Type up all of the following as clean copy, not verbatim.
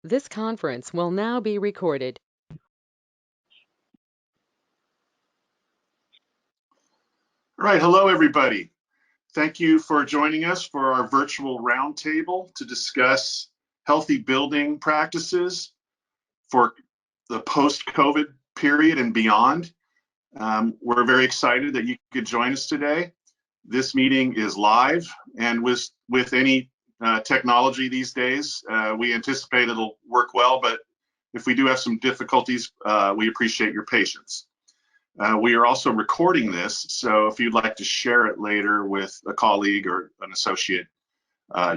This conference will now be recorded. All right, hello everybody. Thank you for joining us for our virtual roundtable to discuss healthy building practices for the post-COVID period and beyond. We're very excited that you could join us today. This meeting is live, and with any technology these days, we anticipate it'll work well, but if we do have some difficulties, we appreciate your patience. We are also recording this, so if you'd like to share it later with a colleague or an associate,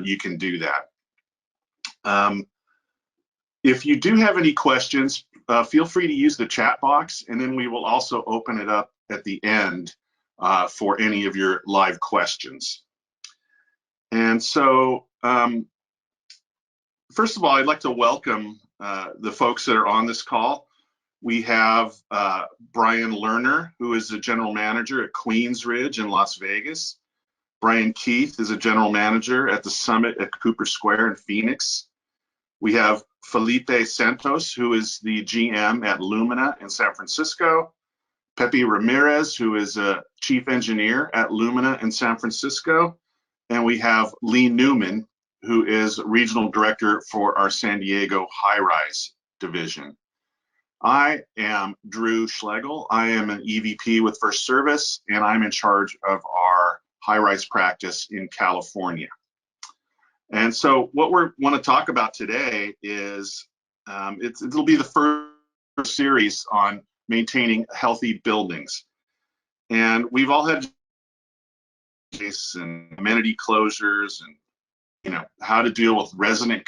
you can do that. If you do have any questions, feel free to use the chat box, and then we will also open it up at the end for any of your live questions. And so, first of all, I'd like to welcome the folks that are on this call. We have Brian Lerner, who is the general manager at Queens Ridge in Las Vegas. Brian Keith is a general manager at the Summit at Cooper Square in Phoenix. We have Felipe Santos, who is the GM at Lumina in San Francisco. Pepe Ramirez, who is a chief engineer at Lumina in San Francisco. And we have Lee Newman, who is regional director for our San Diego high-rise division. I am Drew Schlegel. I am an EVP with FirstService, and I'm in charge of our high-rise practice in California. And so what we want to talk about today is, it'll be the first series on maintaining healthy buildings. And we've all had and amenity closures and, how to deal with resident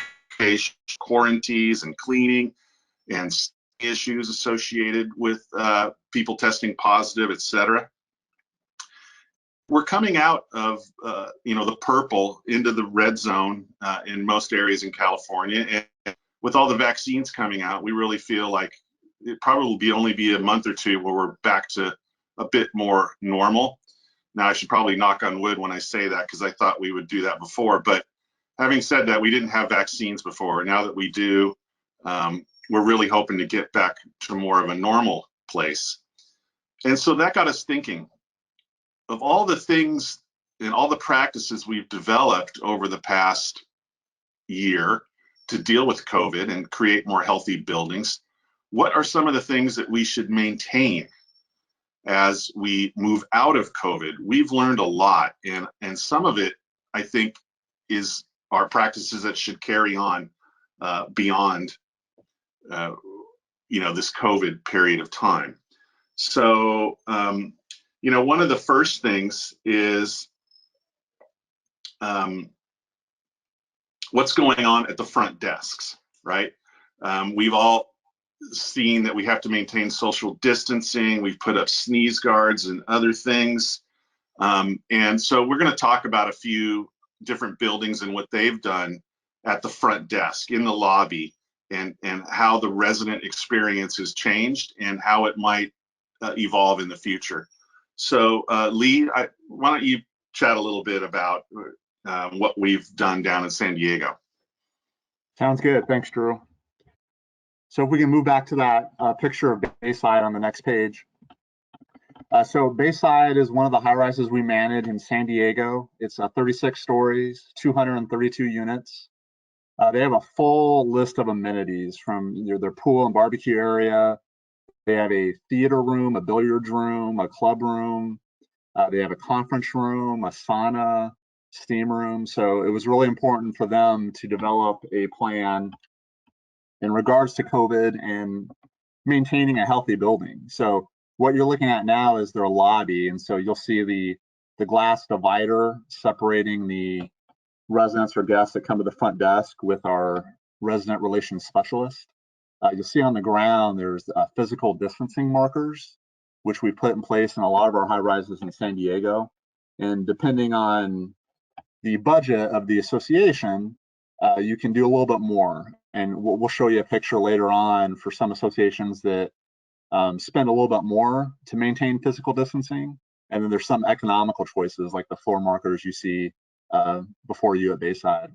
quarantines and cleaning and issues associated with people testing positive, et cetera. We're coming out of the purple into the red zone in most areas in California, and with all the vaccines coming out, we really feel like it probably will only be a month or two where we're back to a bit more normal. Now, I should probably knock on wood when I say that, because I thought we would do that before, but having said that, we didn't have vaccines before. Now that we do, we're really hoping to get back to more of a normal place. And so that got us thinking of all the things and all the practices we've developed over the past year to deal with COVID and create more healthy buildings. What are some of the things that we should maintain as we move out of COVID? We've learned a lot, and some of it, I think, is our practices that should carry on beyond this COVID period of time. So, one of the first things is what's going on at the front desks, right? We've all seen that we have to maintain social distancing. We've put up sneeze guards and other things. And so we're going to talk about a few different buildings and what they've done at the front desk, in the lobby, and how the resident experience has changed and how it might evolve in the future. So Lee, why don't you chat a little bit about what we've done down in San Diego? Sounds good. Thanks, Drew. So if we can move back to that picture of Bayside on the next page. So Bayside is one of the high rises we manage in San Diego. It's 36 stories, 232 units. They have a full list of amenities, from their pool and barbecue area. They have a theater room, a billiards room, a club room. They have a conference room, a sauna, steam room. So it was really important for them to develop a plan in regards to COVID and maintaining a healthy building. So what you're looking at now is their lobby. And so you'll see the glass divider separating the residents or guests that come to the front desk with our resident relations specialist. You'll see on the ground there's physical distancing markers, which we put in place in a lot of our high rises in San Diego. And depending on the budget of the association, you can do a little bit more. And we'll show you a picture later on for some associations that spend a little bit more to maintain physical distancing. And then there's some economical choices, like the floor markers you see before you at Bayside.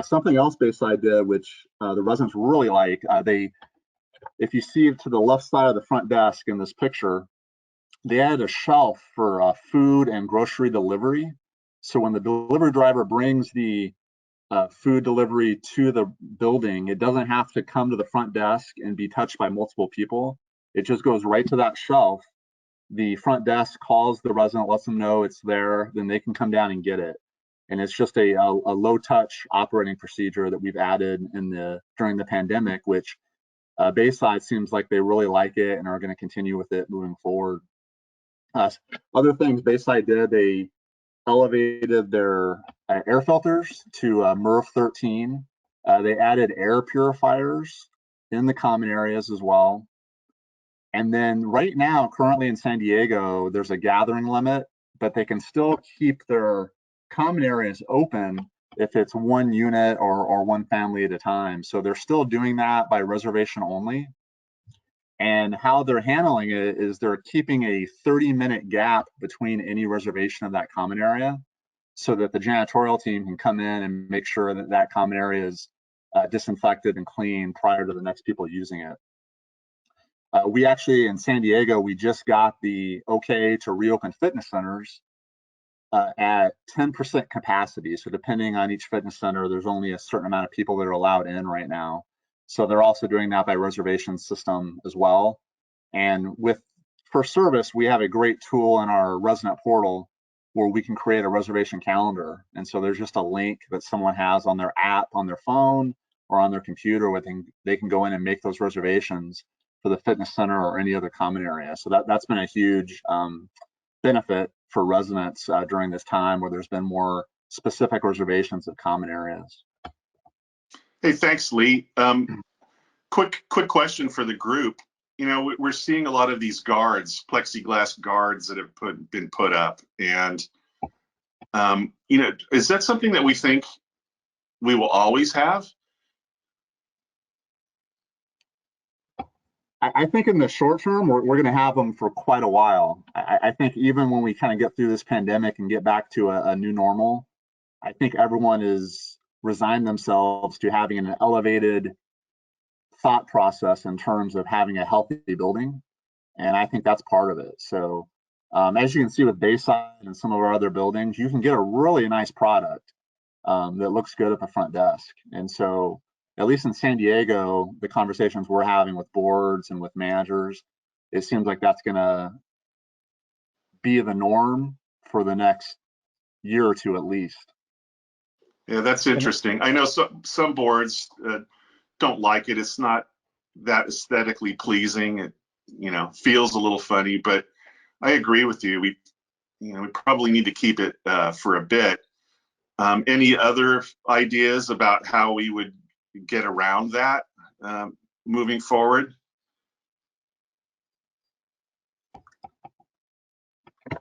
Something else Bayside did, which the residents really like, if you see to the left side of the front desk in this picture, they added a shelf for food and grocery delivery. So when the delivery driver brings the food delivery to the building, it doesn't have to come to the front desk and be touched by multiple people. It just goes right to that shelf. The front desk calls the resident, lets them know it's there, then they can come down and get it. And it's just a low touch operating procedure that we've added during the pandemic, which Bayside seems like they really like it and are going to continue with it moving forward. Other things Bayside did, they elevated their air filters to MERV 13. They added air purifiers in the common areas as well. And then right now, currently in San Diego, there's a gathering limit, but they can still keep their common areas open if it's one unit or one family at a time. So they're still doing that by reservation only. And how they're handling it is they're keeping a 30-minute gap between any reservation of that common area so that the janitorial team can come in and make sure that that common area is disinfected and clean prior to the next people using it. We actually, in San Diego, we just got the okay to reopen fitness centers at 10% capacity. So depending on each fitness center, there's only a certain amount of people that are allowed in right now. So they're also doing that by reservation system as well. And with FirstService, we have a great tool in our resident portal where we can create a reservation calendar. And so there's just a link that someone has on their app, on their phone, or on their computer where they can go in and make those reservations for the fitness center or any other common area. So that's been a huge benefit for residents during this time where there's been more specific reservations of common areas. Hey, thanks, Lee. Quick question for the group. You know, we're seeing a lot of these guards, plexiglass guards that have been put up, and you know, is that something that we think we will always have? I think in the short term, we're going to have them for quite a while. I think even when we kind of get through this pandemic and get back to a new normal, I think everyone is resigned themselves to having an elevated thought process in terms of having a healthy building. And I think that's part of it. So as you can see with Bayside and some of our other buildings, you can get a really nice product that looks good at the front desk. And so at least in San Diego, the conversations we're having with boards and with managers, it seems like that's going to be the norm for the next year or two at least. Yeah, that's interesting. I know some boards don't like it. It's not that aesthetically pleasing. It, you know, feels a little funny, but I agree with you. We probably need to keep it for a bit. Any other ideas about how we would get around that moving forward?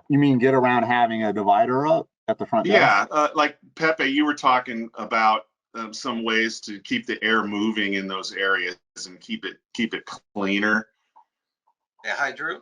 You mean get around having a divider up at the front desk? Yeah, like Pepe, you were talking about some ways to keep the air moving in those areas and keep it cleaner. Yeah, hi, Drew.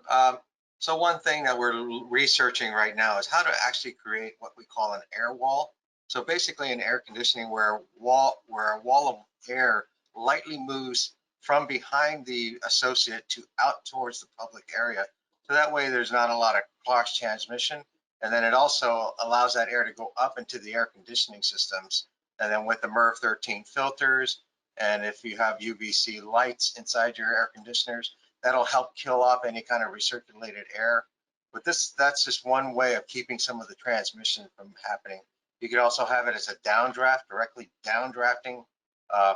So one thing that we're researching right now is how to actually create what we call an air wall. So basically in air conditioning where a wall of air lightly moves from behind the associate to out towards the public area. So that way there's not a lot of cross transmission. And then it also allows that air to go up into the air conditioning systems. And then with the MERV 13 filters, and if you have UVC lights inside your air conditioners, that'll help kill off any kind of recirculated air. But that's just one way of keeping some of the transmission from happening. You could also have it as a downdraft, directly downdrafting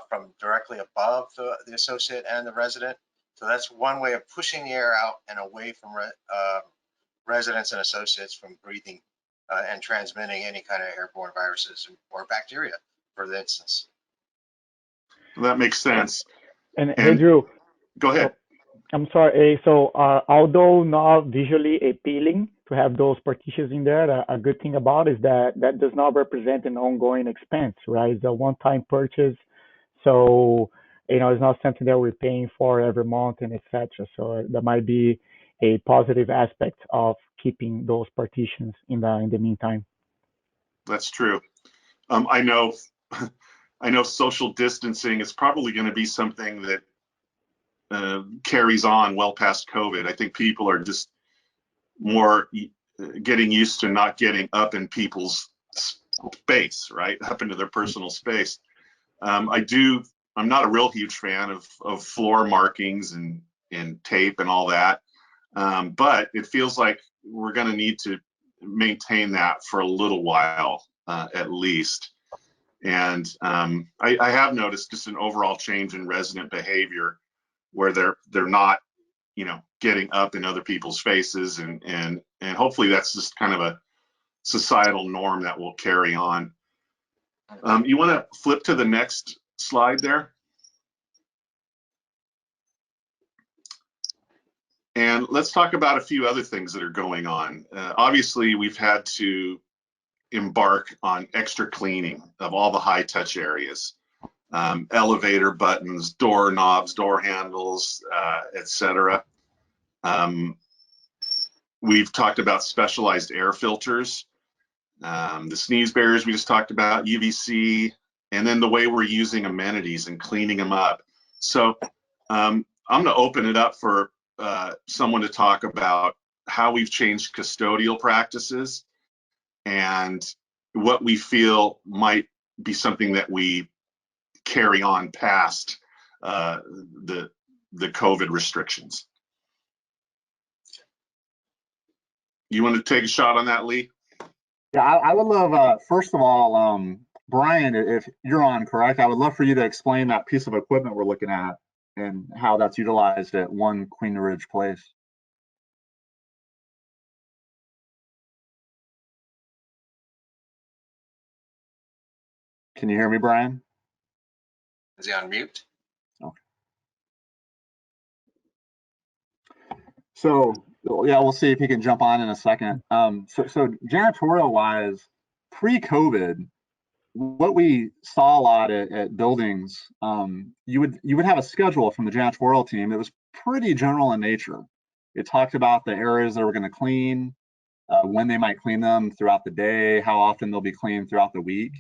from directly above the associate and the resident. So that's one way of pushing the air out and away from residents and associates from breathing and transmitting any kind of airborne viruses or bacteria, for instance. Well, that makes sense. And hey, Drew. Go ahead. I'm sorry. So although not visually appealing to have those partitions in there, a good thing about it is that does not represent an ongoing expense, right? It's a one-time purchase. So, you know, it's not something that we're paying for every month and etc. So that might be a positive aspect of keeping those partitions in the meantime. That's true. I know I know social distancing is probably going to be something that carries on well past COVID. I think people are just more getting used to not getting up in people's space, right? Up into their personal space. I'm not a real huge fan of floor markings and tape and all that. But it feels like we're going to need to maintain that for a little while, at least. And I have noticed just an overall change in resident behavior where they're not, getting up in other people's faces, and hopefully that's just kind of a societal norm that will carry on. You want to flip to the next slide there? And let's talk about a few other things that are going on. Obviously, we've had to embark on extra cleaning of all the high touch areas, elevator buttons, door knobs, door handles, etc. We've talked about specialized air filters, the sneeze barriers we just talked about, UVC, and then the way we're using amenities and cleaning them up. So I'm going to open it up for someone to talk about how we've changed custodial practices and what we feel might be something that we carry on past the COVID restrictions. You want to take a shot on that, Lee? Yeah, I would love, first of all, Brian, if you're on, correct? I would love for you to explain that piece of equipment we're looking at and how that's utilized at One Queen Ridge Place. Can you hear me, Brian? Is he on mute? Okay. So yeah, we'll see if he can jump on in a second. So janitorial wise, pre-COVID, what we saw a lot at buildings, you would have a schedule from the janitorial team that was pretty general in nature. It talked about the areas that were going to clean, when they might clean them throughout the day, how often they'll be cleaned throughout the week.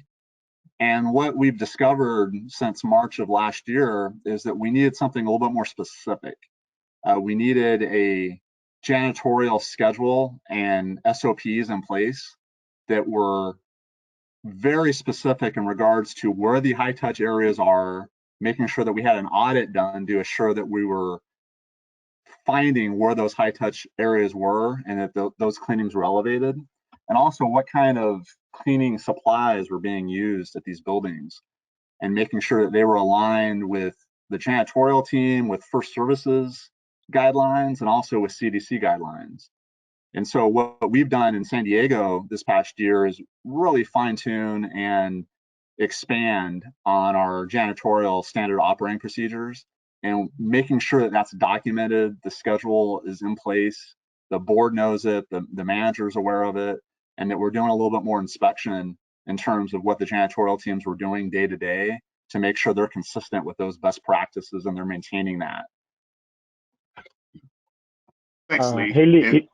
And what we've discovered since March of last year is that we needed something a little bit more specific. We needed a janitorial schedule and SOPs in place that were very specific in regards to where the high touch areas are, making sure that we had an audit done to assure that we were finding where those high touch areas were and that those cleanings were elevated, and also what kind of cleaning supplies were being used at these buildings, and making sure that they were aligned with the janitorial team, with FirstService's guidelines, and also with CDC guidelines. And so what we've done in San Diego this past year is really fine tune and expand on our janitorial standard operating procedures and making sure that that's documented, the schedule is in place, the board knows it, the manager's aware of it, and that we're doing a little bit more inspection in terms of what the janitorial teams were doing day to day to make sure they're consistent with those best practices and they're maintaining that. Thanks, Lee. Hey, Lee,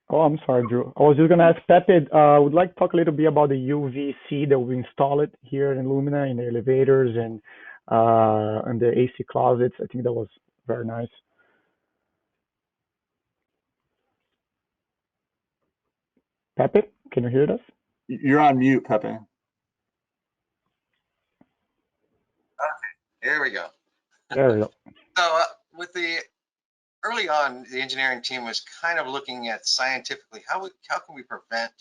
oh, I'm sorry, Drew. I was just going to ask Pepe, I would like to talk a little bit about the UVC that we installed here in Lumina in the elevators and the AC closets. I think that was very nice. Pepe, can you hear us? You're on mute, Pepe. Okay, here we go. There we go. So with the early on, the engineering team was kind of looking at scientifically how can we prevent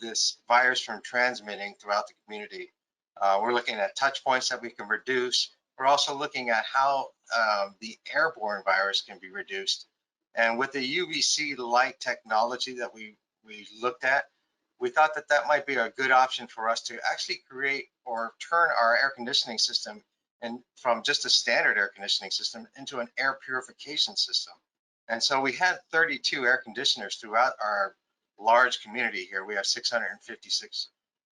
this virus from transmitting throughout the community. We're looking at touch points that we can reduce. We're also looking at how the airborne virus can be reduced. And with the UVC light technology that we looked at, we thought that that might be a good option for us to actually create or turn our air conditioning system and from just a standard air conditioning system into an air purification system. And so we had 32 air conditioners throughout our large community here. We have 656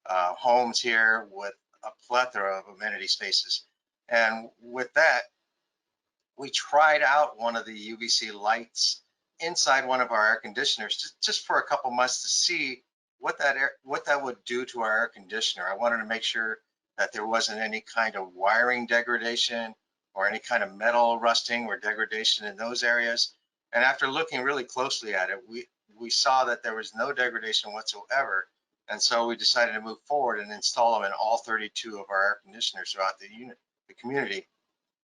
homes here with a plethora of amenity spaces. And with that, we tried out one of the UVC lights inside one of our air conditioners just for a couple months to see what that would do to our air conditioner. I wanted to make sure that there wasn't any kind of wiring degradation or any kind of metal rusting or degradation in those areas. And after looking really closely at it, we saw that there was no degradation whatsoever. And so we decided to move forward and install them in all 32 of our air conditioners throughout the community.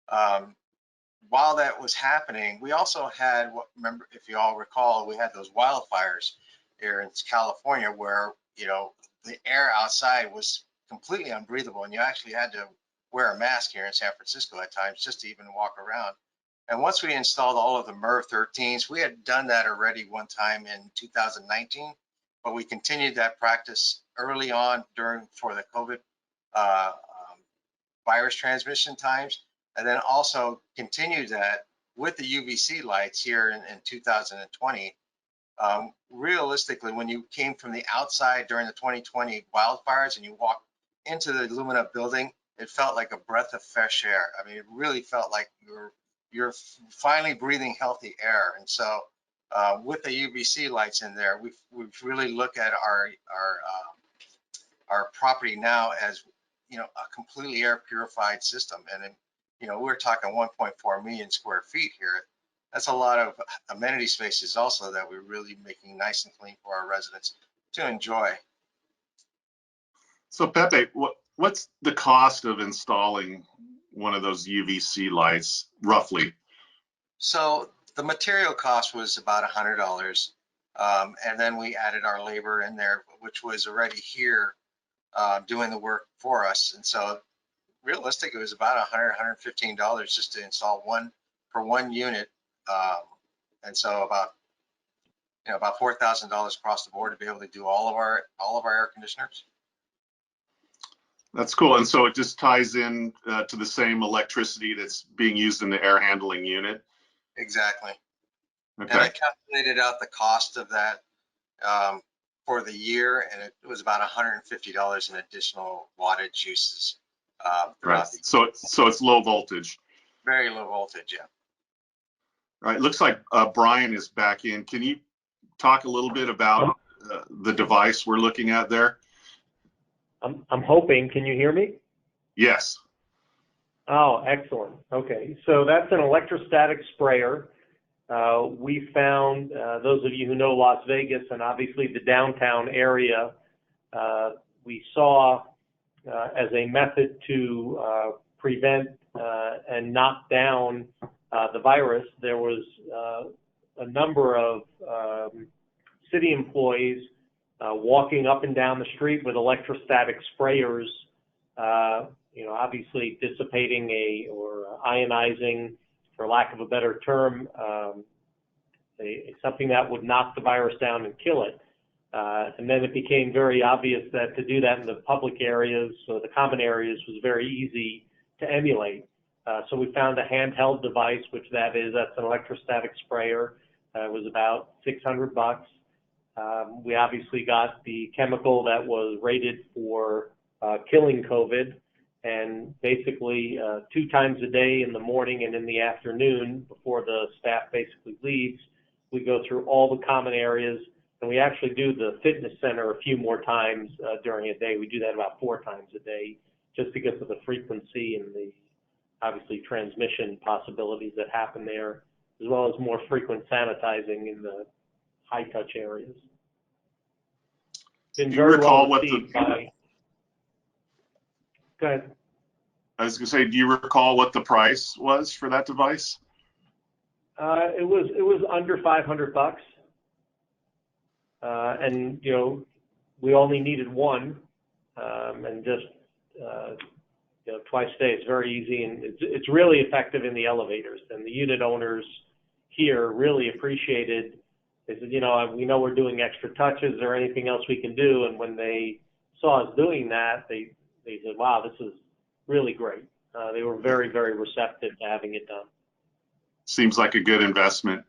While that was happening, we also had, remember, if you all recall, we had those wildfires here in California where, you know, the air outside was completely unbreathable, and you actually had to wear a mask here in San Francisco at times just to even walk around. And once we installed all of the MERV 13s, we had done that already one time in 2019, but we continued that practice early on for the COVID virus transmission times, and then also continued that with the UVC lights here in 2020. Realistically, when you came from the outside during the 2020 wildfires and you walked into the Lumina building, it felt like a breath of fresh air. I mean, it really felt like you're finally breathing healthy air. And so with the UVC lights in there, we've really looked at our property now as, you know, a completely air purified system. And, you know, we're talking 1.4 million square feet here. That's a lot of amenity spaces also that we're really making nice and clean for our residents to enjoy. So Pepe, what's the cost of installing one of those UVC lights roughly? So the material cost was about $100. And then we added our labor in there, which was already here doing the work for us. And so realistically, it was about $100, $115 just to install one unit. And so about $4,000 across the board to be able to do all of our air conditioners. That's cool. And so it just ties in to the same electricity that's being used in the air handling unit. Exactly. Okay. And I calculated out the cost of that for the year, and it was about $150 in additional wattage uses throughout the year. So it's low voltage. Very low voltage, yeah. All right. Looks like Brian is back in. Can you talk a little bit about the device we're looking at there? I'm hoping. Can you hear me? Yes. Oh, excellent. Okay, so that's an electrostatic sprayer. We found, those of you who know Las Vegas and obviously the downtown area, we saw as a method to prevent and knock down the virus, there was a number of city employees walking up and down the street with electrostatic sprayers, you know, obviously dissipating or ionizing, for lack of a better term, something that would knock the virus down and kill it. And then it became very obvious that to do that in the public areas, so the common areas, was very easy to emulate. So we found a handheld device, that's an electrostatic sprayer. It was about $600. We obviously got the chemical that was rated for killing COVID, and basically 2 times a day in the morning and in the afternoon before the staff basically leaves, we go through all the common areas, and we actually do the fitness center a few more times during a day. We do that about 4 times a day just because of the frequency and the obviously transmission possibilities that happen there, as well as more frequent sanitizing in the high touch areas. Been very well received by. Go ahead. I was going to say, do you recall what the price was for that device? It was under $500, and you know, we only needed one, and just you know, twice a day. It's very easy, and it's really effective in the elevators. And the unit owners here really appreciated. They said, you know, we know we're doing extra touches. Is there anything else we can do? And when they saw us doing that, they said, wow, this is really great. They were very, very receptive to having it done. Seems like a good investment.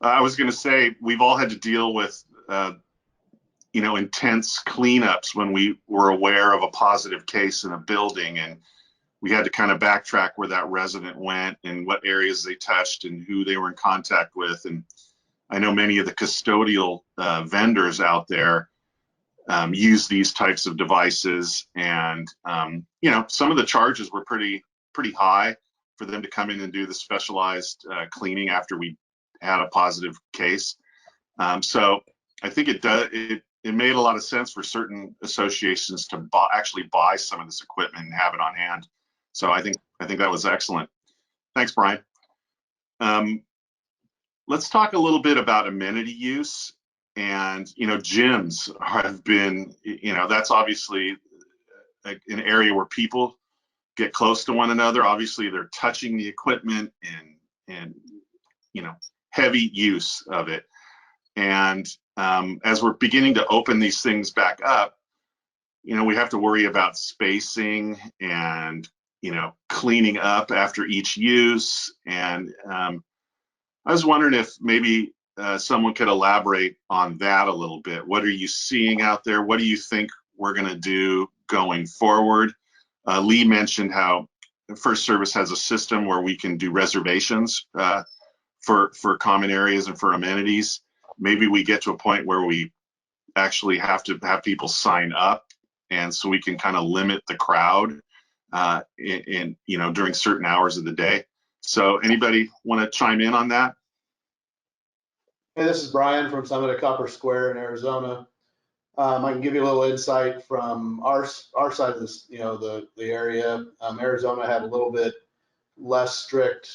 I was going to say, we've all had to deal with, you know, intense cleanups when we were aware of a positive case in a building, and we had to kind of backtrack where that resident went and what areas they touched and who they were in contact with. And I know many of the custodial vendors out there use these types of devices. And you know, some of the charges were pretty high for them to come in and do the specialized cleaning after we had a positive case. So I think it made a lot of sense for certain associations to actually buy some of this equipment and have it on hand. So I think that was excellent. Thanks, Brian. Let's talk a little bit about amenity use. And, you know, gyms have been, you know, that's obviously an area where people get close to one another. Obviously, they're touching the equipment and you know, heavy use of it. And as we're beginning to open these things back up, you know, we have to worry about spacing and, you know, cleaning up after each use. And I was wondering if maybe someone could elaborate on that a little bit. What are you seeing out there? What do you think we're going to do going forward? Lee mentioned how FirstService has a system where we can do reservations for common areas and for amenities. Maybe we get to a point where we actually have to have people sign up, and so we can kind of limit the crowd in you know, during certain hours of the day. So anybody want to chime in on that? Hey, this is Brian from Summit at Copper Square in Arizona. I can give you a little insight from our side of this, you know, the area. Arizona had a little bit less strict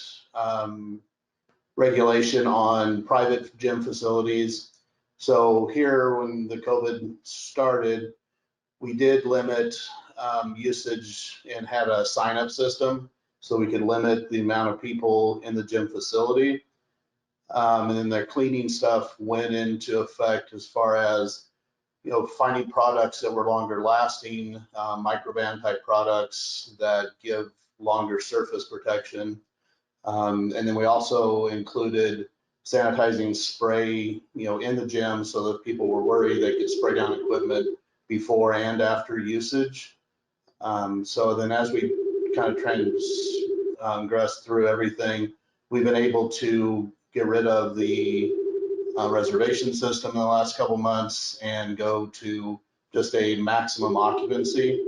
regulation on private gym facilities. So here, when the COVID started, we did limit usage and had a sign-up system so we could limit the amount of people in the gym facility. And then the cleaning stuff went into effect as far as, you know, finding products that were longer lasting, microban type products that give longer surface protection. And then we also included sanitizing spray, you know, in the gym so that people were worried they could spray down equipment before and after usage. So then as we kind of transgress through everything, we've been able to get rid of the reservation system in the last couple months and go to just a maximum occupancy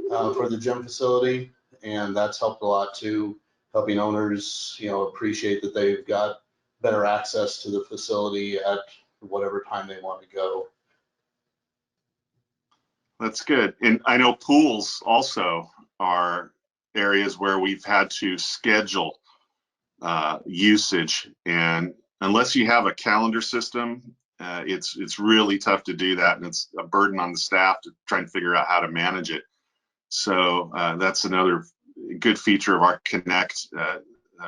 for the gym facility. And that's helped a lot too, helping owners, you know, appreciate that they've got better access to the facility at whatever time they want to go. That's good. And I know pools also are areas where we've had to schedule usage, and unless you have a calendar system, it's really tough to do that, and it's a burden on the staff to try and figure out how to manage it. So that's another good feature of our Connect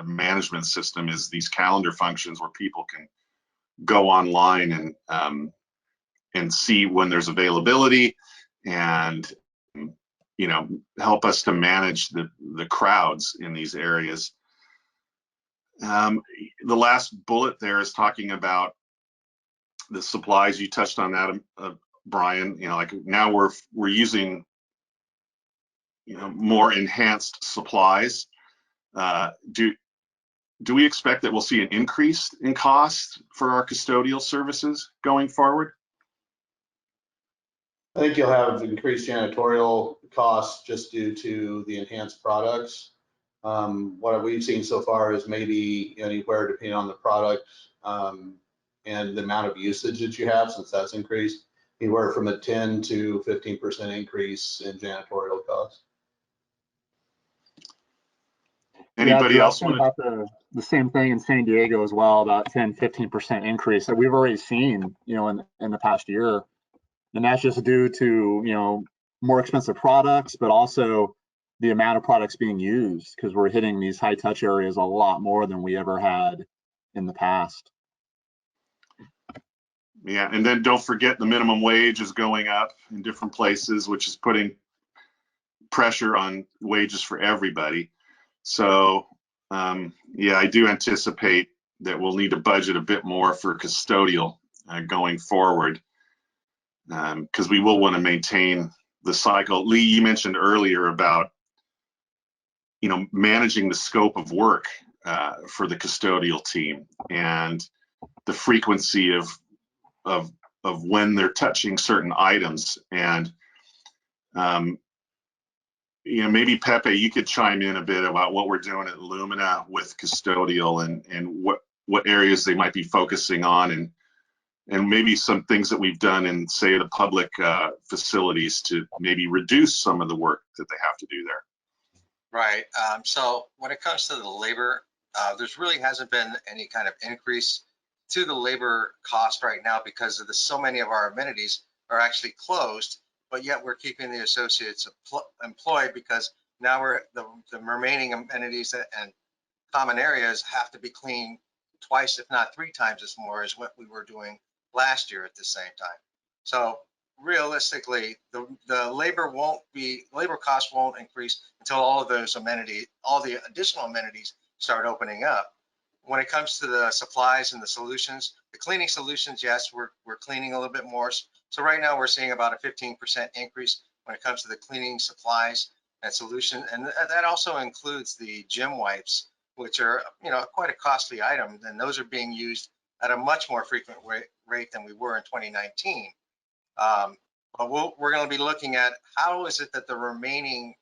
management system, is these calendar functions where people can go online and see when there's availability, and you know, help us to manage the crowds in these areas. The last bullet there is talking about the supplies. You touched on that, Brian. You know, like now we're using, you know, more enhanced supplies. Do we expect that we'll see an increase in cost for our custodial services going forward? I think you'll have increased janitorial costs just due to the enhanced products. What we've seen so far is maybe anywhere, depending on the product and the amount of usage that you have, since that's increased, anywhere from a 10 to 15% increase in janitorial costs. Anybody else want about the same thing in San Diego as well, about 10-15% increase that we've already seen, you know, in the past year. And that's just due to, you know, more expensive products, but also the amount of products being used, because we're hitting these high touch areas a lot more than we ever had in the past. Yeah, and then don't forget the minimum wage is going up in different places, which is putting pressure on wages for everybody. So yeah, I do anticipate that we'll need to budget a bit more for custodial going forward, because we will want to maintain the cycle. Lee, you mentioned earlier about, you know, managing the scope of work for the custodial team and the frequency of when they're touching certain items. And maybe Pepe, you could chime in a bit about what we're doing at Lumina with custodial and what areas they might be focusing on, and maybe some things that we've done in, say, the public facilities to maybe reduce some of the work that they have to do there. Right. So when it comes to the labor, there's really hasn't been any kind of increase to the labor cost right now because of so many of our amenities are actually closed, but yet we're keeping the associates employed because now the remaining amenities and common areas have to be cleaned twice, if not 3 times as more as what we were doing last year at the same time. So realistically, the labor costs won't increase until all of those amenities, all the additional amenities start opening up. When it comes to the supplies and the solutions, the cleaning solutions, yes, we're cleaning a little bit more. So right now we're seeing about a 15% increase when it comes to the cleaning supplies and solution. And that also includes the gym wipes, which are, quite a costly item. And those are being used at a much more frequent rate than we were in 2019. But we're going to be looking at how is it that the remaining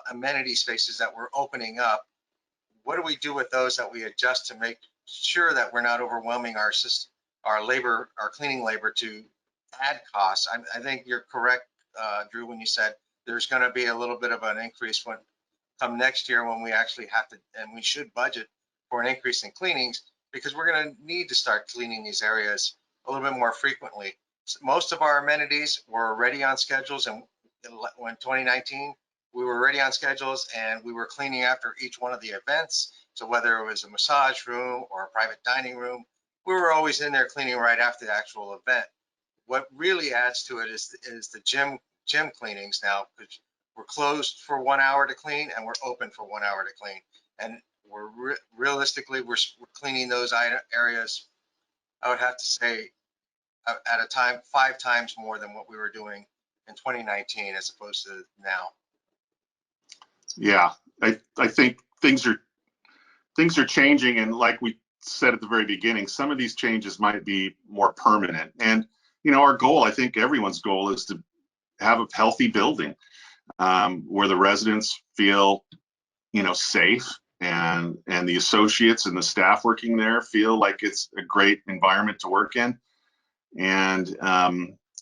amenity spaces that we're opening up, what do we do with those that we adjust to make sure that we're not overwhelming our cleaning labor to add costs? I think you're correct, Drew, when you said there's going to be a little bit of an increase come next year when we actually have to, and we should budget for an increase in cleanings because we're going to need to start cleaning these areas a little bit more frequently. Most of our amenities were already on schedules, and when 2019, we were already on schedules and we were cleaning after each one of the events. So whether it was a massage room or a private dining room, we were always in there cleaning right after the actual event. What really adds to it is the gym cleanings now, because we're closed for 1 hour to clean and we're open for 1 hour to clean. And realistically, we're cleaning those areas, I would have to say, at a time 5 times more than what we were doing in 2019 as opposed to now. Yeah, I think things are changing, and like we said at the very beginning, some of these changes might be more permanent. And our goal, I think everyone's goal, is to have a healthy building where the residents feel safe, and the associates and the staff working there feel like it's a great environment to work in. And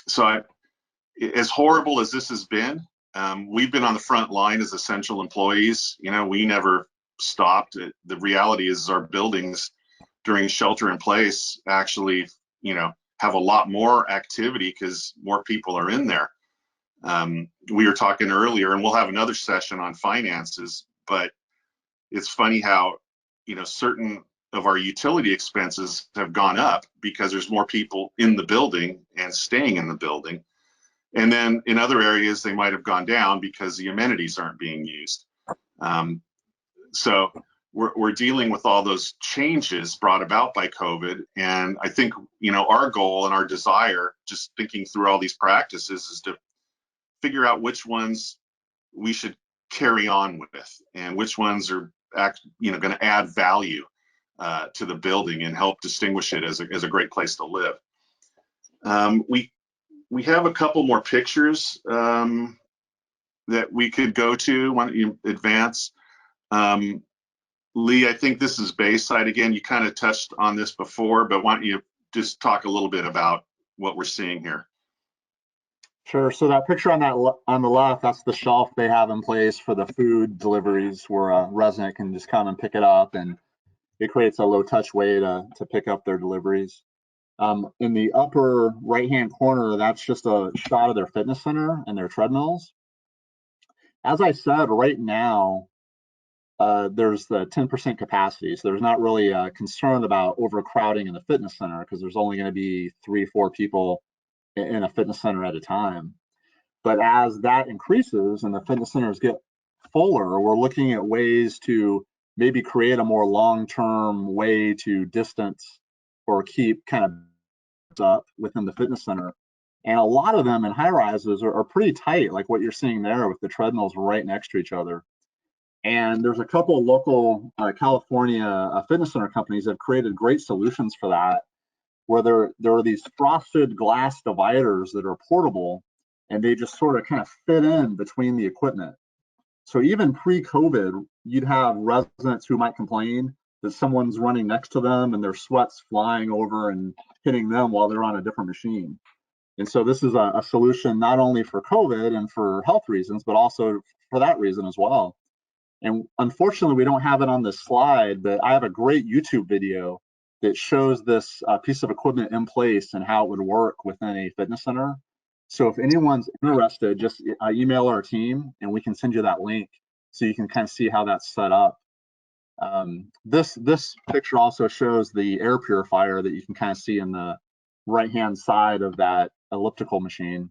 so as horrible as this has been, we've been on the front line as essential employees. We never stopped. The reality is our buildings during shelter in place actually, have a lot more activity because more people are in there. We were talking earlier, and we'll have another session on finances, but it's funny how, certain of our utility expenses have gone up because there's more people in the building and staying in the building. And then in other areas, they might have gone down because the amenities aren't being used. So we're dealing with all those changes brought about by COVID. And I think, our goal and our desire, just thinking through all these practices, is to figure out which ones we should carry on with and which ones are going to add value to the building and help distinguish it as a great place to live. We have a couple more pictures that we could go to. Why don't you advance? Lee, I think this is Bayside again. You kind of touched on this before, but why don't you just talk a little bit about what we're seeing here? Sure. So that picture on the left, that's the shelf they have in place for the food deliveries, where a resident can just come and pick it up, and it creates a low touch way to pick up their deliveries. In the upper right-hand corner, that's just a shot of their fitness center and their treadmills. As I said, right now, there's the 10% capacity. So there's not really a concern about overcrowding in the fitness center because there's only going to be 3-4 people in a fitness center at a time. But as that increases and the fitness centers get fuller, we're looking at ways to maybe create a more long-term way to distance or keep kind of up within the fitness center. And a lot of them in high rises are pretty tight, like what you're seeing there with the treadmills right next to each other. And there's a couple of local California fitness center companies that have created great solutions for that. where there are these frosted glass dividers that are portable, and they just sort of kind of fit in between the equipment. So even pre-COVID, you'd have residents who might complain that someone's running next to them and their sweat's flying over and hitting them while they're on a different machine. And so this is a solution not only for COVID and for health reasons, but also for that reason as well. And unfortunately, we don't have it on this slide, but I have a great YouTube video that shows this piece of equipment in place and how it would work within a fitness center. So if anyone's interested, just email our team and we can send you that link so you can kind of see how that's set up. This picture also shows the air purifier that you can kind of see in the right-hand side of that elliptical machine.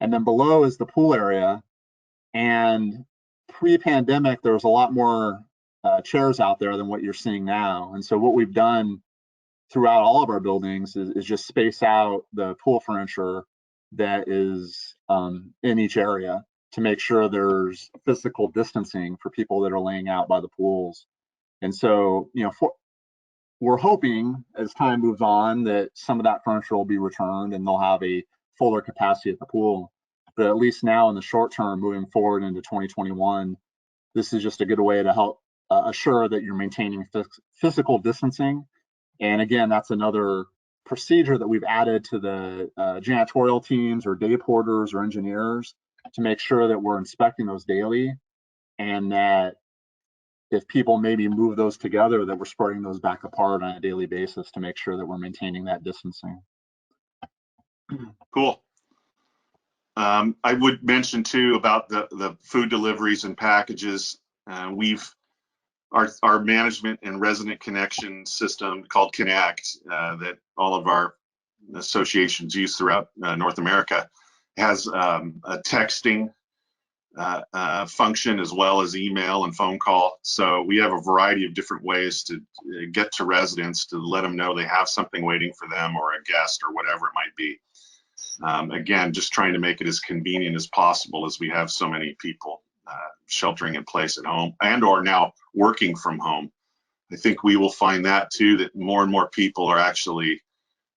And then below is the pool area. And pre-pandemic, there was a lot more chairs out there than what you're seeing now. And so what we've done throughout all of our buildings is just space out the pool furniture that is in each area to make sure there's physical distancing for people that are laying out by the pools. And so, you know, we're hoping as time moves on that some of that furniture will be returned and they'll have a fuller capacity at the pool. But at least now in the short term, moving forward into 2021, this is just a good way to help assure that you're maintaining physical distancing. And again, that's another procedure that we've added to the janitorial teams or day porters or engineers to make sure that we're inspecting those daily, and that if people maybe move those together, that we're spreading those back apart on a daily basis to make sure that we're maintaining that distancing. Cool. I would mention too about the food deliveries and packages. Our management and resident connection system called Connect that all of our associations use throughout North America has a texting function as well as email and phone call. So we have a variety of different ways to get to residents to let them know they have something waiting for them or a guest or whatever it might be. Again, just trying to make it as convenient as possible as we have so many people sheltering in place at home and or now working from home. I think we will find that too, that more and more people are actually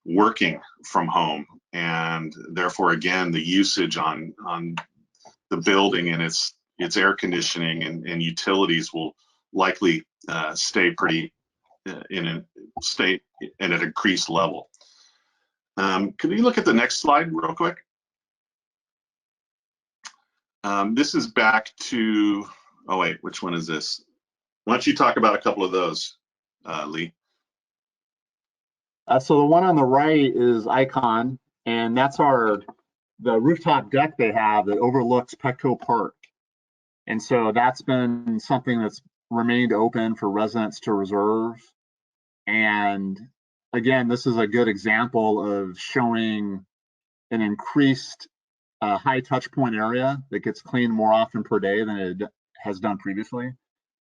working from home, and therefore again the usage on the building and its air conditioning and utilities will likely stay pretty in a state at an increased level. Could you look at the next slide real quick? This is back to, oh wait, which one is this? Why don't you talk about a couple of those, Lee? So the one on the right is Icon, and that's the rooftop deck they have that overlooks Petco Park. And so that's been something that's remained open for residents to reserve. And again, this is a good example of showing an increased high touch point area that gets cleaned more often per day than it has done previously.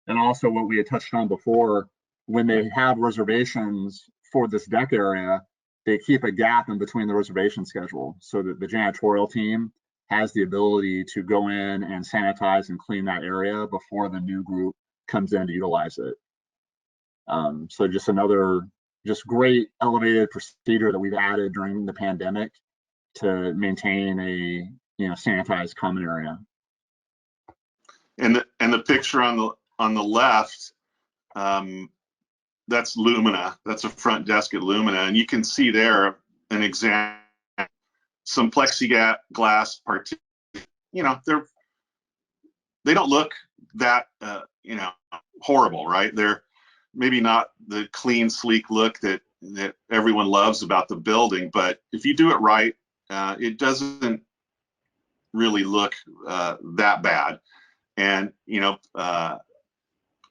And also what we had touched on before, when they have reservations for this deck area, they keep a gap in between the reservation schedule so that the janitorial team has the ability to go in and sanitize and clean that area before the new group comes in to utilize it. So just another great elevated procedure that we've added during the pandemic to maintain a sanitized common area. And the picture on the left, that's Lumina. That's a front desk at Lumina, and you can see there an example, some plexiglass partitions. They don't look that horrible, right? They're maybe not the clean, sleek look that everyone loves about the building, but if you do it right, it doesn't really look that bad. And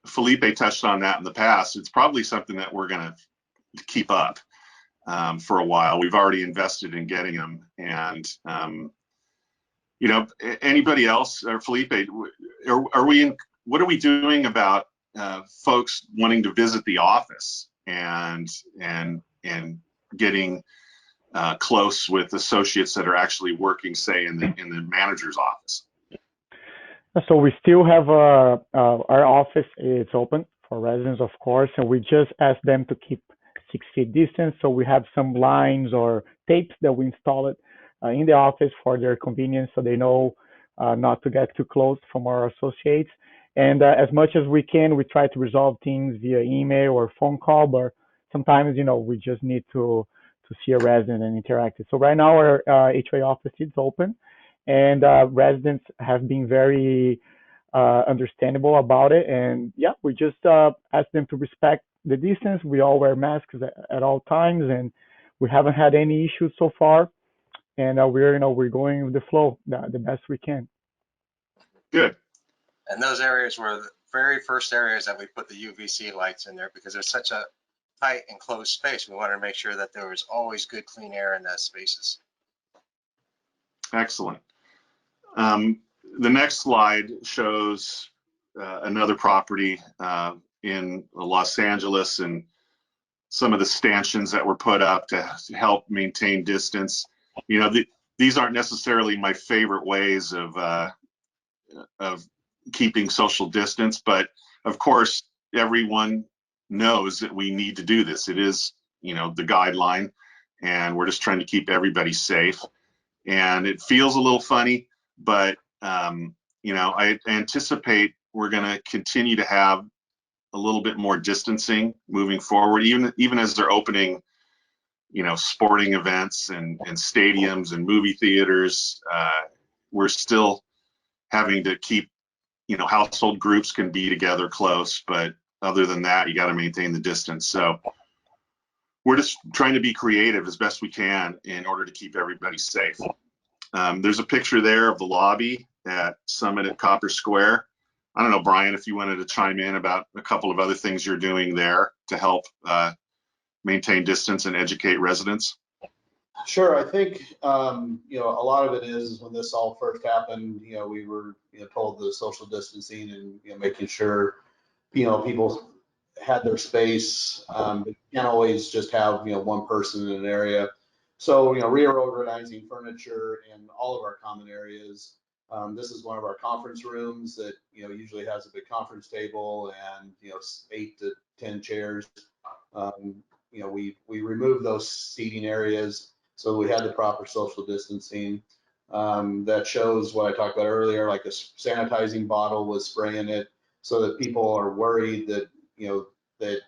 Felipe touched on that in the past. It's probably something that we're going to keep up for a while. We've already invested in getting them. And, anybody else, or Felipe, what are we doing about folks wanting to visit the office and getting close with associates that are actually working, say, in the manager's office? So we still have our office is open for residents, of course, and we just ask them to keep 6 feet distance. So we have some lines or tapes that we install it in the office for their convenience, so they know not to get too close from our associates. And as much as we can, we try to resolve things via email or phone call, but sometimes, we just need to see a resident and interact. So right now our HOA office is open, and residents have been very understandable about it. And yeah, we just ask them to respect the distance. We all wear masks at all times, and we haven't had any issues so far. And we're going with the flow the best we can. Good. And those areas were the very first areas that we put the UVC lights in there because it's such a tight and closed space. We wanted to make sure that there was always good clean air in those spaces. Excellent. The next slide shows another property in Los Angeles and some of the stanchions that were put up to help maintain distance. These aren't necessarily my favorite ways of keeping social distance, but of course, everyone knows that we need to do this. It is, the guideline, and we're just trying to keep everybody safe. And it feels a little funny, but I anticipate we're going to continue to have a little bit more distancing moving forward, even as they're opening, sporting events and stadiums and movie theaters. We're still having to keep, household groups can be together close, but other than that, you got to maintain the distance. So we're just trying to be creative as best we can in order to keep everybody safe. There's a picture there of the lobby at Summit at Copper Square. I don't know, Brian, if you wanted to chime in about a couple of other things you're doing there to help maintain distance and educate residents. Sure. I think, a lot of it is when this all first happened, we were, told the social distancing and, making sure, people had their space. You can't always just have, one person in an area. So, reorganizing furniture in all of our common areas. This is one of our conference rooms that, usually has a big conference table and, 8 to 10 chairs. We removed those seating areas so we had the proper social distancing. That shows what I talked about earlier, like a sanitizing bottle with spray in it, so that people are worried that, that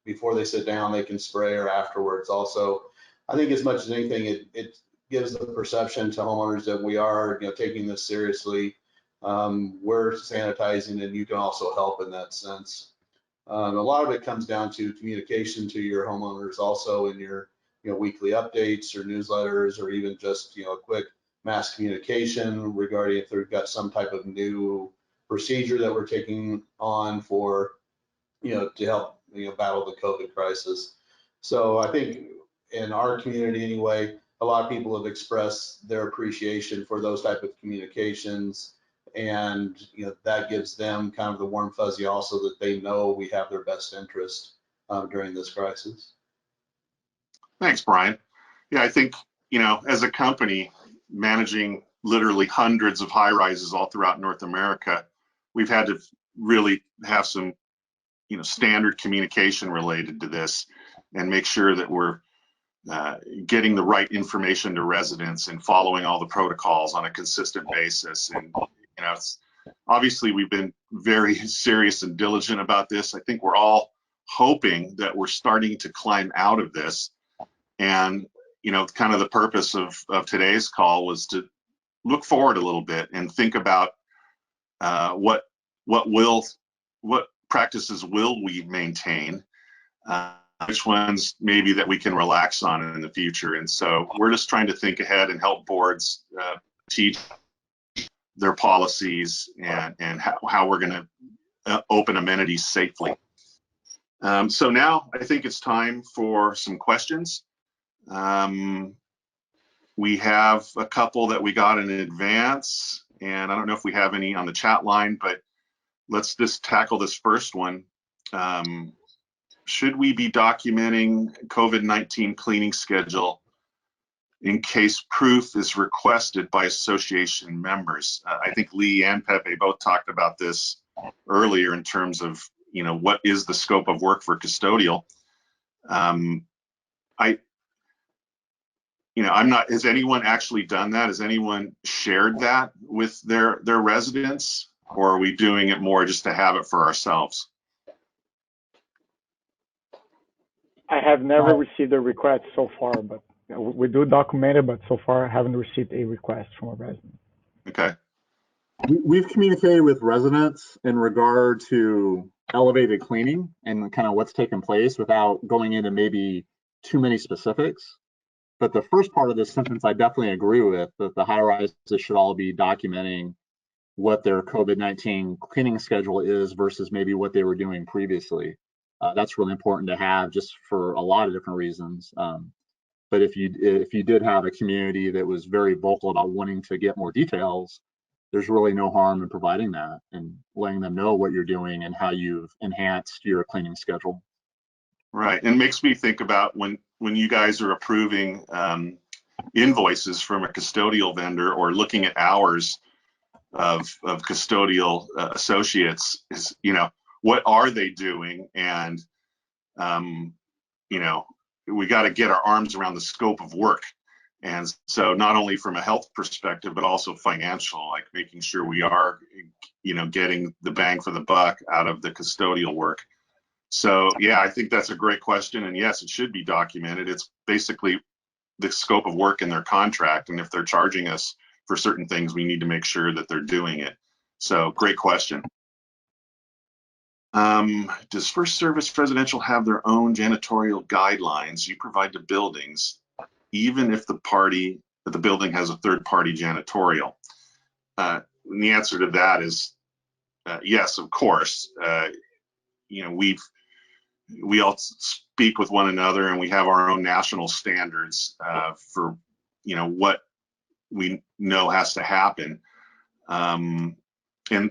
before they sit down, they can spray, or afterwards also. I think as much as anything, it gives the perception to homeowners that we are, taking this seriously. We're sanitizing, and you can also help in that sense. A lot of it comes down to communication to your homeowners also in your, weekly updates or newsletters, or even just, a quick mass communication regarding if they've got some type of new procedure that we're taking on for, to help, battle the COVID crisis. So I think in our community anyway, a lot of people have expressed their appreciation for those type of communications. And, that gives them kind of the warm fuzzy also that they know we have their best interest during this crisis. Thanks, Brian. Yeah, I think, as a company managing literally hundreds of high rises all throughout North America, we've had to really have some, standard communication related to this and make sure that we're getting the right information to residents and following all the protocols on a consistent basis. And, obviously we've been very serious and diligent about this. I think we're all hoping that we're starting to climb out of this. And, kind of the purpose of today's call was to look forward a little bit and think about what practices will we maintain, which ones maybe that we can relax on in the future. And so we're just trying to think ahead and help boards teach their policies and how we're going to open amenities safely. So now I think it's time for some questions. We have a couple that we got in advance, and I don't know if we have any on the chat line, but let's just tackle this first one. Should we be documenting COVID-19 cleaning schedule in case proof is requested by association members? I think Lee and Pepe both talked about this earlier in terms of, what is the scope of work for custodial. I, I'm not, has anyone actually done that? Has anyone shared that with their residents, or are we doing it more just to have it for ourselves? I have never received a request so far, but we do document it, but so far I haven't received a request from a resident. Okay. We've communicated with residents in regard to elevated cleaning and kind of what's taken place without going into maybe too many specifics. But the first part of this sentence, I definitely agree with, that the high rises should all be documenting what their COVID-19 cleaning schedule is versus maybe what they were doing previously. That's really important to have just for a lot of different reasons. But if you did have a community that was very vocal about wanting to get more details, there's really no harm in providing that and letting them know what you're doing and how you've enhanced your cleaning schedule. Right, and it makes me think about when you guys are approving invoices from a custodial vendor or looking at hours of custodial associates, is, what are they doing? And we got to get our arms around the scope of work. And so not only from a health perspective, but also financial, like making sure we are, getting the bang for the buck out of the custodial work. So yeah, I think that's a great question. And yes, it should be documented. It's basically the scope of work in their contract. And if they're charging us for certain things, we need to make sure that they're doing it. So great question. Does FirstService Residential have their own janitorial guidelines you provide to buildings, even if the building has a third-party janitorial? And the answer to that is yes, of course. We all speak with one another, and we have our own national standards for what we know has to happen. And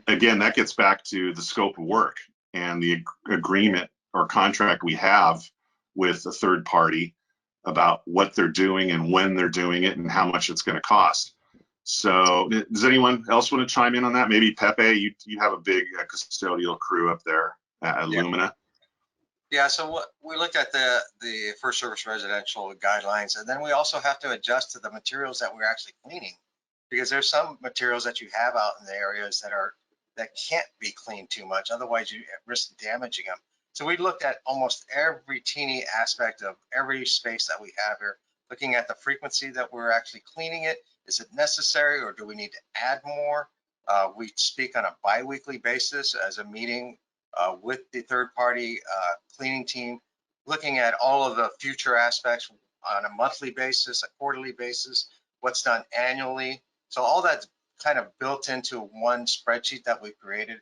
again, that gets back to the scope of work and the agreement or contract we have with a third party about what they're doing and when they're doing it and how much it's going to cost. So does anyone else want to chime in on that? Maybe Pepe, you have a big custodial crew up there at Lumina. Yeah, so we looked at the FirstService Residential guidelines, and then we also have to adjust to the materials that we're actually cleaning, because there's some materials that you have out in the areas that can't be cleaned too much, otherwise you risk damaging them. So we looked at almost every teeny aspect of every space that we have here, looking at the frequency that we're actually cleaning it. Is it necessary, or do we need to add more? We speak on a bi-weekly basis as a meeting with the third-party cleaning team, looking at all of the future aspects on a monthly basis, a quarterly basis, what's done annually. So all that's kind of built into one spreadsheet that we created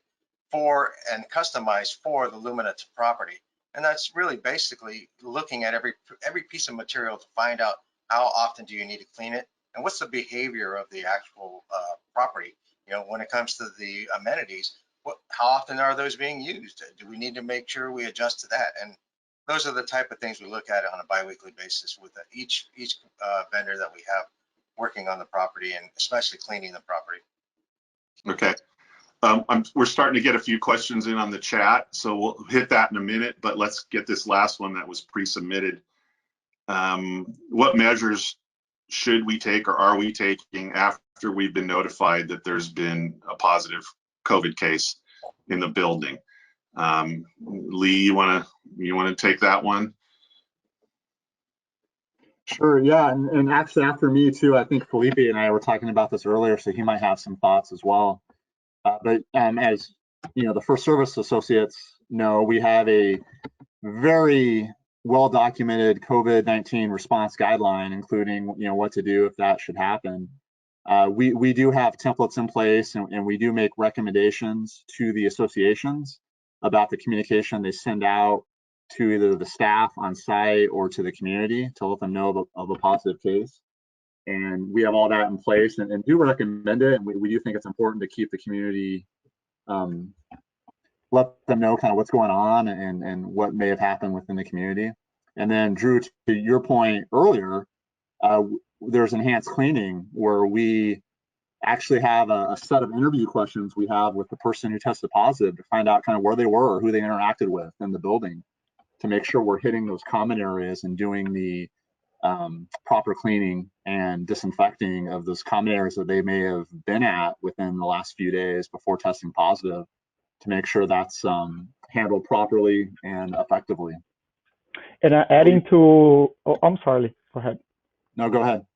for and customized for the Lumina property. And that's really basically looking at every piece of material to find out how often do you need to clean it and what's the behavior of the actual property. When it comes to the amenities, how often are those being used? Do we need to make sure we adjust to that? And those are the type of things we look at on a bi-weekly basis with each vendor that we have working on the property, and especially cleaning the property. Okay. We're starting to get a few questions in on the chat, so we'll hit that in a minute, but let's get this last one that was pre-submitted. What measures should we take, or are we taking, after we've been notified that there's been a positive COVID case in the building? Lee, you want to take that one? Sure, yeah, and actually after me too, I think Felipe and I were talking about this earlier, so he might have some thoughts as well. But as the FirstService associates know, we have a very well-documented COVID-19 response guideline, including what to do if that should happen. We do have templates in place, and we do make recommendations to the associations about the communication they send out to either the staff on site or to the community to let them know of a positive case. And we have all that in place and do recommend it. And we do think it's important to keep the community, let them know kind of what's going on and what may have happened within the community. And then Drew, to your point earlier, there's enhanced cleaning where we actually have a set of interview questions we have with the person who tested positive to find out kind of where they were or who they interacted with in the building. to make sure we're hitting those common areas and doing the proper cleaning and disinfecting of those common areas that they may have been at within the last few days before testing positive, to make sure that's handled properly and effectively. And adding to, oh, I'm sorry, go ahead. No, go ahead.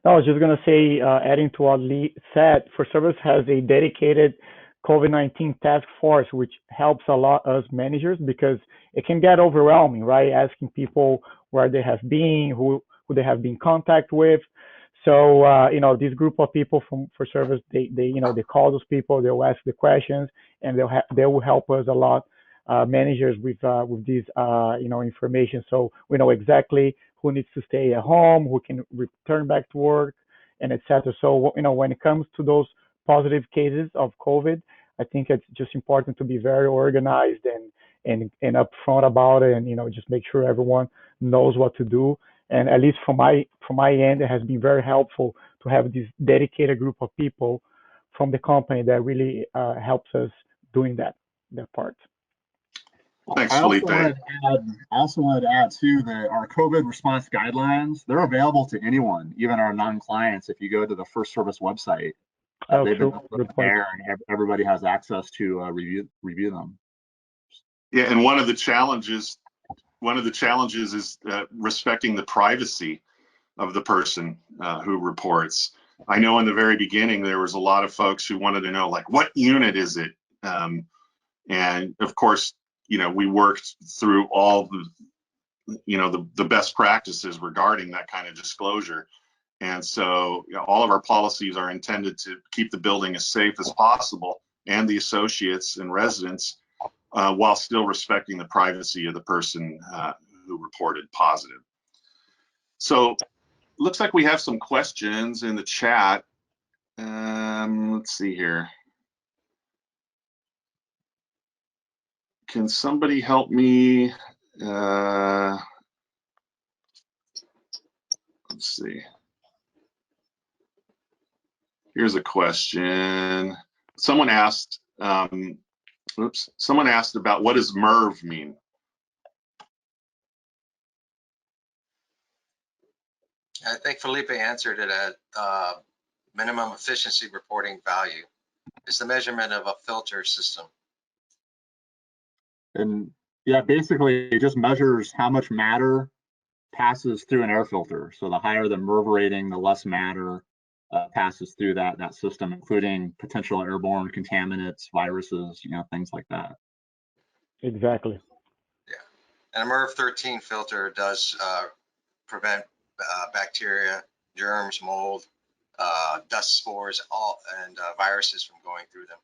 No, I was just going to say, adding to what Lee said, FirstService has a dedicated COVID-19 task force, which helps a lot us managers, because it can get overwhelming, right? Asking people where they have been, who they have been in contact with. So, this group of people from FirstService, they call those people, they'll ask the questions, and they will help us a lot, managers with this, information. So we know exactly who needs to stay at home, who can return back to work, and etc. So, when it comes to those positive cases of COVID, I think it's just important to be very organized and upfront about it, and just make sure everyone knows what to do. And at least from my end, it has been very helpful to have this dedicated group of people from the company that really helps us doing that part. Thanks, Felipe. I also wanted to add too that our COVID response guidelines, they're available to anyone, even our non-clients. If you go to the FirstService website, they've been there, and everybody has access to review them. Yeah, and one of the challenges is respecting the privacy of the person who reports. I know in the very beginning there was a lot of folks who wanted to know, like, what unit is it? And of course, we worked through all the best practices regarding that kind of disclosure. And so all of our policies are intended to keep the building as safe as possible and the associates and residents, while still respecting the privacy of the person who reported positive. So looks like we have some questions in the chat. Let's see here. Can somebody help me? Let's see. Here's a question. Someone asked about what does MERV mean? I think Felipe answered it at minimum efficiency reporting value. It's the measurement of a filter system. And yeah, basically it just measures how much matter passes through an air filter. So the higher the MERV rating, the less matter passes through that system, including potential airborne contaminants, viruses, things like that. Exactly. Yeah, and a MERV 13 filter does prevent bacteria, germs, mold, dust spores, and viruses from going through them.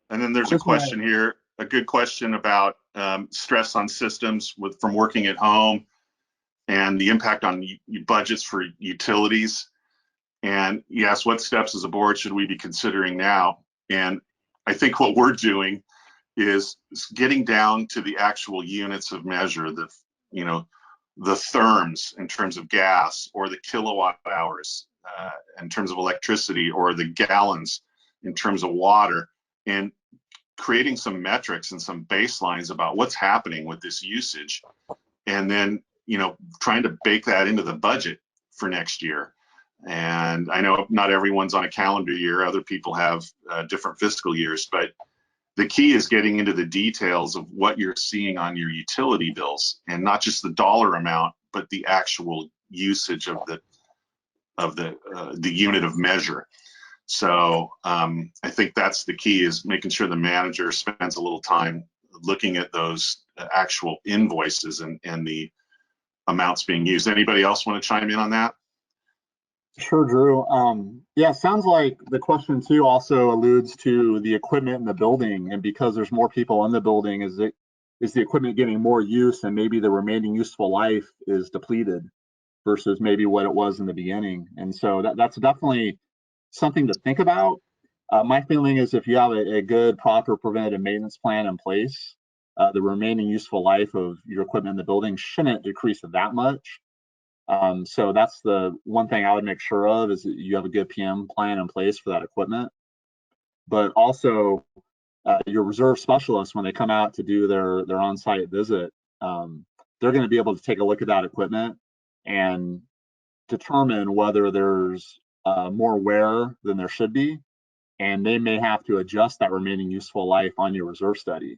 And then there's a question here, a good question about stress on systems from working at home and the impact on budgets for utilities. And yes, what steps as a board should we be considering now? And I think what we're doing is getting down to the actual units of measure, the therms in terms of gas, or the kilowatt hours in terms of electricity, or the gallons in terms of water, and creating some metrics and some baselines about what's happening with this usage, and then trying to bake that into the budget for next year. And I know not everyone's on a calendar year, other people have different fiscal years, but the key is getting into the details of what you're seeing on your utility bills, and not just the dollar amount, but the actual usage of the unit of measure. So I think that's the key, is making sure the manager spends a little time looking at those actual invoices and the amounts being used. Anybody else want to chime in on that? Sure, Drew. Yeah, sounds like the question too also alludes to the equipment in the building, and because there's more people in the building, is the equipment getting more use, and maybe the remaining useful life is depleted versus maybe what it was in the beginning. And so that's definitely something to think about. My feeling is if you have a good, proper preventative maintenance plan in place, the remaining useful life of your equipment in the building shouldn't decrease that much. So that's the one thing I would make sure of, is that you have a good PM plan in place for that equipment. But also, your reserve specialists, when they come out to do their on-site visit, they're going to be able to take a look at that equipment and determine whether there's more wear than there should be, and they may have to adjust that remaining useful life on your reserve study.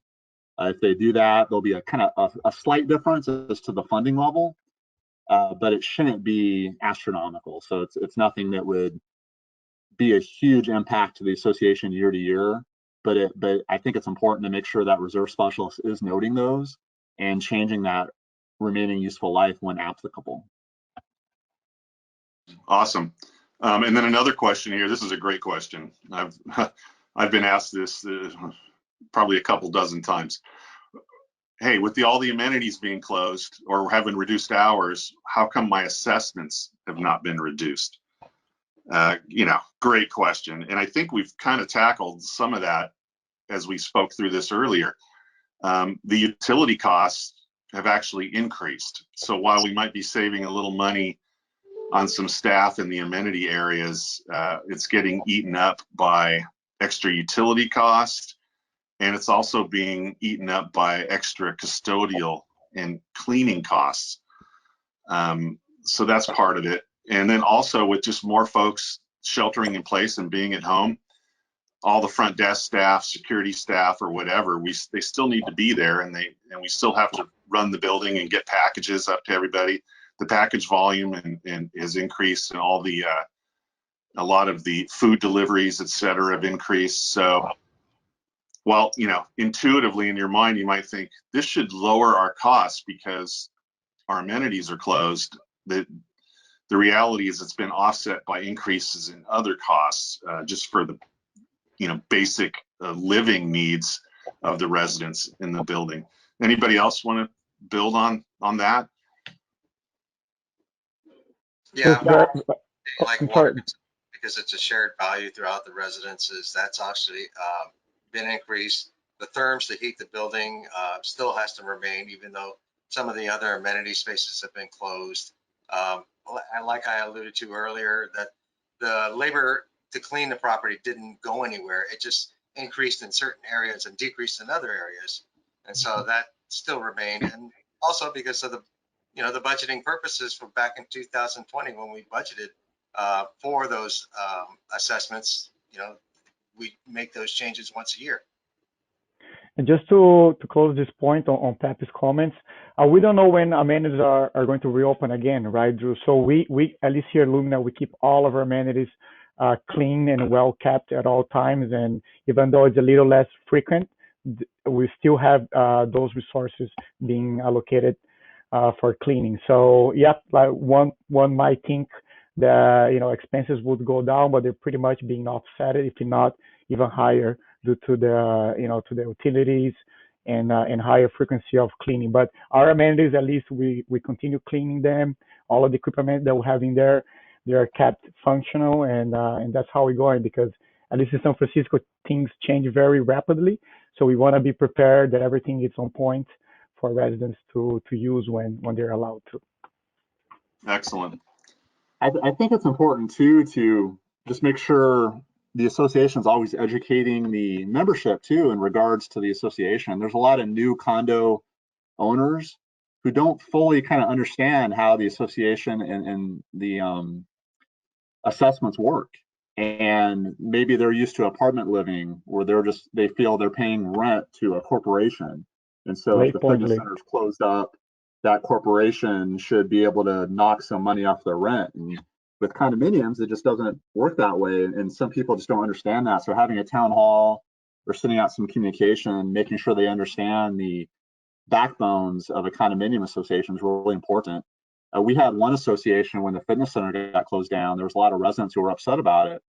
If they do that, there'll be a kind of a slight difference as to the funding level, but it shouldn't be astronomical. So it's nothing that would be a huge impact to the association year to year. But I think it's important to make sure that reserve specialist is noting those and changing that remaining useful life when applicable. Awesome. And then another question here. This is a great question. I've been asked this probably a couple dozen times. Hey, with all the amenities being closed or having reduced hours, how come my assessments have not been reduced? Great question. And I think we've kind of tackled some of that as we spoke through this earlier. The utility costs have actually increased. So while we might be saving a little money on some staff in the amenity areas, it's getting eaten up by extra utility costs, and it's also being eaten up by extra custodial and cleaning costs. So that's part of it. And then also with just more folks sheltering in place and being at home, all the front desk staff, security staff, or whatever, they still need to be there, and we still have to run the building and get packages up to everybody. The package volume and has increased, and all the a lot of the food deliveries, et cetera, have increased. So, while intuitively in your mind you might think this should lower our costs because our amenities are closed, the reality is it's been offset by increases in other costs just for the basic living needs of the residents in the building. Anybody else want to build on that? Yeah, like water, sorry. because it's a shared value throughout the residences. That's actually been increased. The therms to heat the building still has to remain, even though some of the other amenity spaces have been closed. Like I alluded to earlier, that the labor to clean the property didn't go anywhere. It just increased in certain areas and decreased in other areas. And so that still remained. And also because of the budgeting purposes from back in 2020, when we budgeted for those assessments, we make those changes once a year. And just to close this point on Pepe's comments, we don't know when amenities are going to reopen again, right, Drew? So we at least here at Lumina, we keep all of our amenities clean and well kept at all times. And even though it's a little less frequent, we still have those resources being allocated for cleaning. So yeah, like one might think that expenses would go down, but they're pretty much being offset, if not even higher, due to the to the utilities and higher frequency of cleaning. But our amenities, at least we continue cleaning them. All of the equipment that we have in there, they are kept functional, and that's how we're going, because at least in San Francisco things change very rapidly. So we want to be prepared that everything is on point for residents to use when they're allowed to. Excellent. I think it's important too to just make sure the association is always educating the membership too in regards to the association. There's a lot of new condo owners who don't fully kind of understand how the association and the assessments work. And maybe they're used to apartment living where they feel they're paying rent to a corporation. And so if the fitness center is closed up, that corporation should be able to knock some money off their rent. And with condominiums, it just doesn't work that way. And some people just don't understand that. So having a town hall or sending out some communication, making sure they understand the backbones of a condominium association is really important. We had one association when the fitness center got closed down. There was a lot of residents who were upset about it.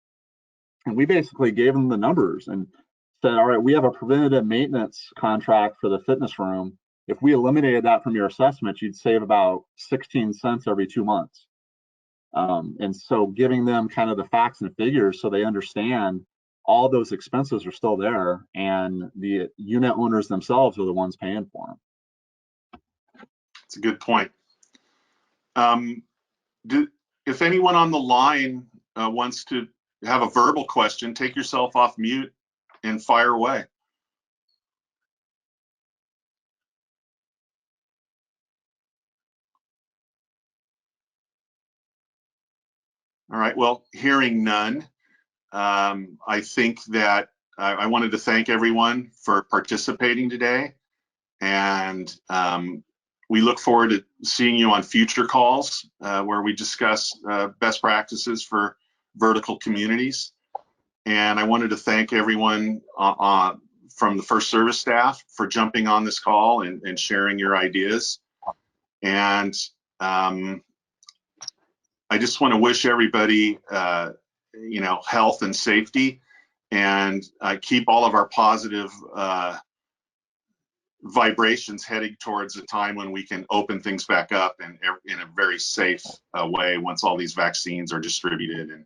And we basically gave them the numbers and said, all right, we have a preventative maintenance contract for the fitness room. If we eliminated that from your assessment, you'd save about 16 cents every 2 months. And so giving them kind of the facts and figures so they understand all those expenses are still there, and the unit owners themselves are the ones paying for them. That's a good point. If anyone on the line wants to have a verbal question, take yourself off mute and fire away. All right, well, hearing none, I think that I wanted to thank everyone for participating today. And we look forward to seeing you on future calls where we discuss best practices for vertical communities. And I wanted to thank everyone from the FirstService staff for jumping on this call and sharing your ideas. And I just want to wish everybody, health and safety, and keep all of our positive vibrations heading towards a time when we can open things back up and in a very safe way once all these vaccines are distributed and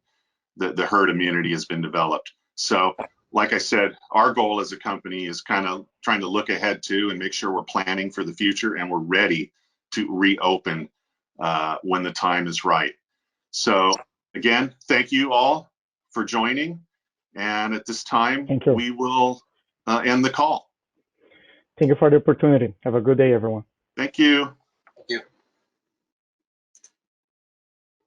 the herd immunity has been developed. So, like I said, our goal as a company is kind of trying to look ahead to and make sure we're planning for the future and we're ready to reopen when the time is right. So again, thank you all for joining. And at this time, we will end the call. Thank you for the opportunity. Have a good day, everyone. Thank you.